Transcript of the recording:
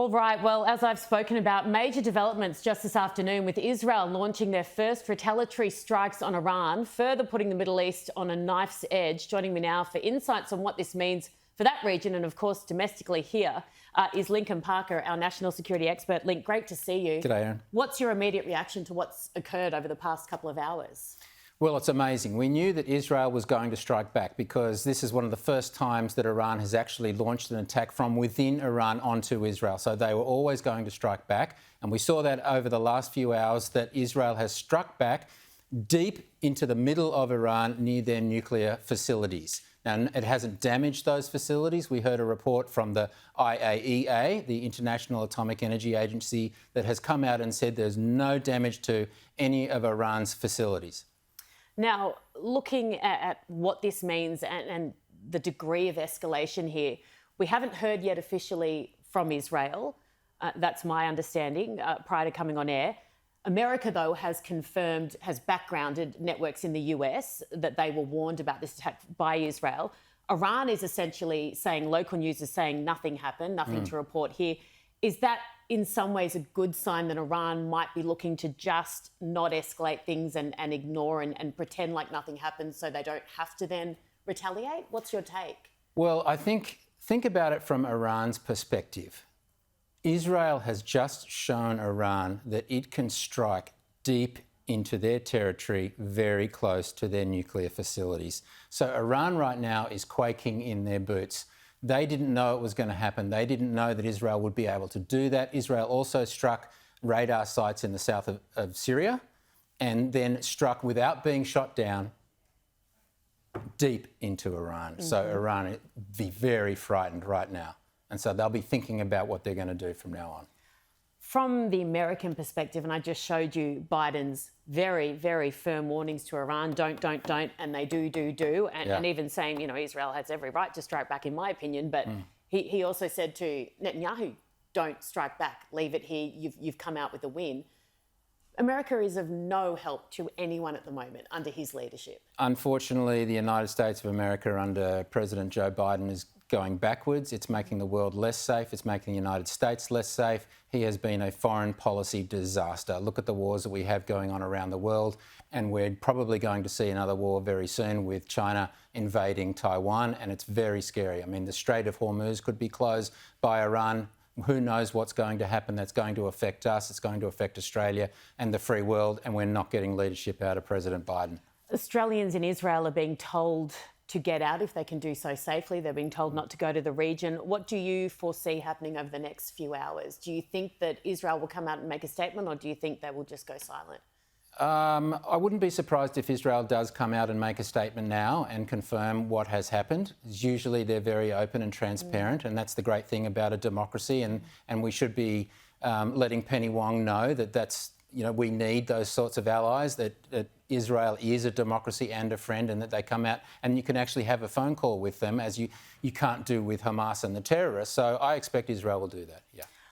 All right, well, as I've spoken about, major developments just this afternoon with Israel launching their first retaliatory strikes on Iran, further putting the Middle East on a knife's edge. Joining me now for insights on what this means for that region and, of course, domestically here is Lincoln Parker, our national security expert. Link, great to see you. G'day, Erin. What's your immediate reaction to what's occurred over the past couple of hours? Well, it's amazing. We knew that Israel was going to strike back because this is one of the first times that Iran has actually launched an attack from within Iran onto Israel. So they were always going to strike back. And we saw that over the last few hours that Israel has struck back deep into the middle of Iran near their nuclear facilities. Now, it hasn't damaged those facilities. We heard a report from the IAEA, the International Atomic Energy Agency, that has come out and said there's no damage to any of Iran's facilities. Now, looking at what this means and the degree of escalation here, we haven't heard yet officially from Israel. That's my understanding prior to coming on air. America, though, has confirmed, has backgrounded networks in the US that they were warned about this attack by Israel. Iran is essentially saying, local news is saying nothing happened, nothing to report here. Is that in some ways a good sign that Iran might be looking to just not escalate things and ignore and pretend like nothing happened so they don't have to then retaliate? What's your take? Well, I think about it from Iran's perspective. Israel has just shown Iran that it can strike deep into their territory, very close to their nuclear facilities. So Iran right now is quaking in their boots. They didn't know it was going to happen. They didn't know that Israel would be able to do that. Israel also struck radar sites in the south of Syria and then struck, without being shot down, deep into Iran. So Iran would be very frightened right now. And so they'll be thinking about what they're going to do from now on. From the American perspective, and I just showed you Biden's very, very firm warnings to Iran, don't, and they do, and even saying, you know, Israel has every right to strike back, in my opinion, but he also said to Netanyahu, don't strike back, leave it here, you've come out with a win. America is of no help to anyone at the moment under his leadership. Unfortunately, the United States of America under President Joe Biden is going backwards. It's making the world less safe. It's making the United States less safe. He has been a foreign policy disaster. Look at the wars that we have going on around the world, and we're probably going to see another war very soon with China invading Taiwan, and it's very scary. I mean, the Strait of Hormuz could be closed by Iran. Who knows what's going to happen? That's going to affect us. It's going to affect Australia and the free world, and we're not getting leadership out of President Biden. Australians in Israel are being told to get out if they can do so safely. They're being told not to go to the region. What do you foresee happening over the next few hours? Do you think that Israel will come out and make a statement, or do you think they will just go silent? I wouldn't be surprised if Israel does come out and make a statement now and confirm what has happened. Usually they're very open and transparent, and that's the great thing about a democracy, and we should be letting Penny Wong know that that's, you know, we need those sorts of allies, that Israel is a democracy and a friend, and that they come out and you can actually have a phone call with them, as you can't do with Hamas and the terrorists. So I expect Israel will do that, yeah.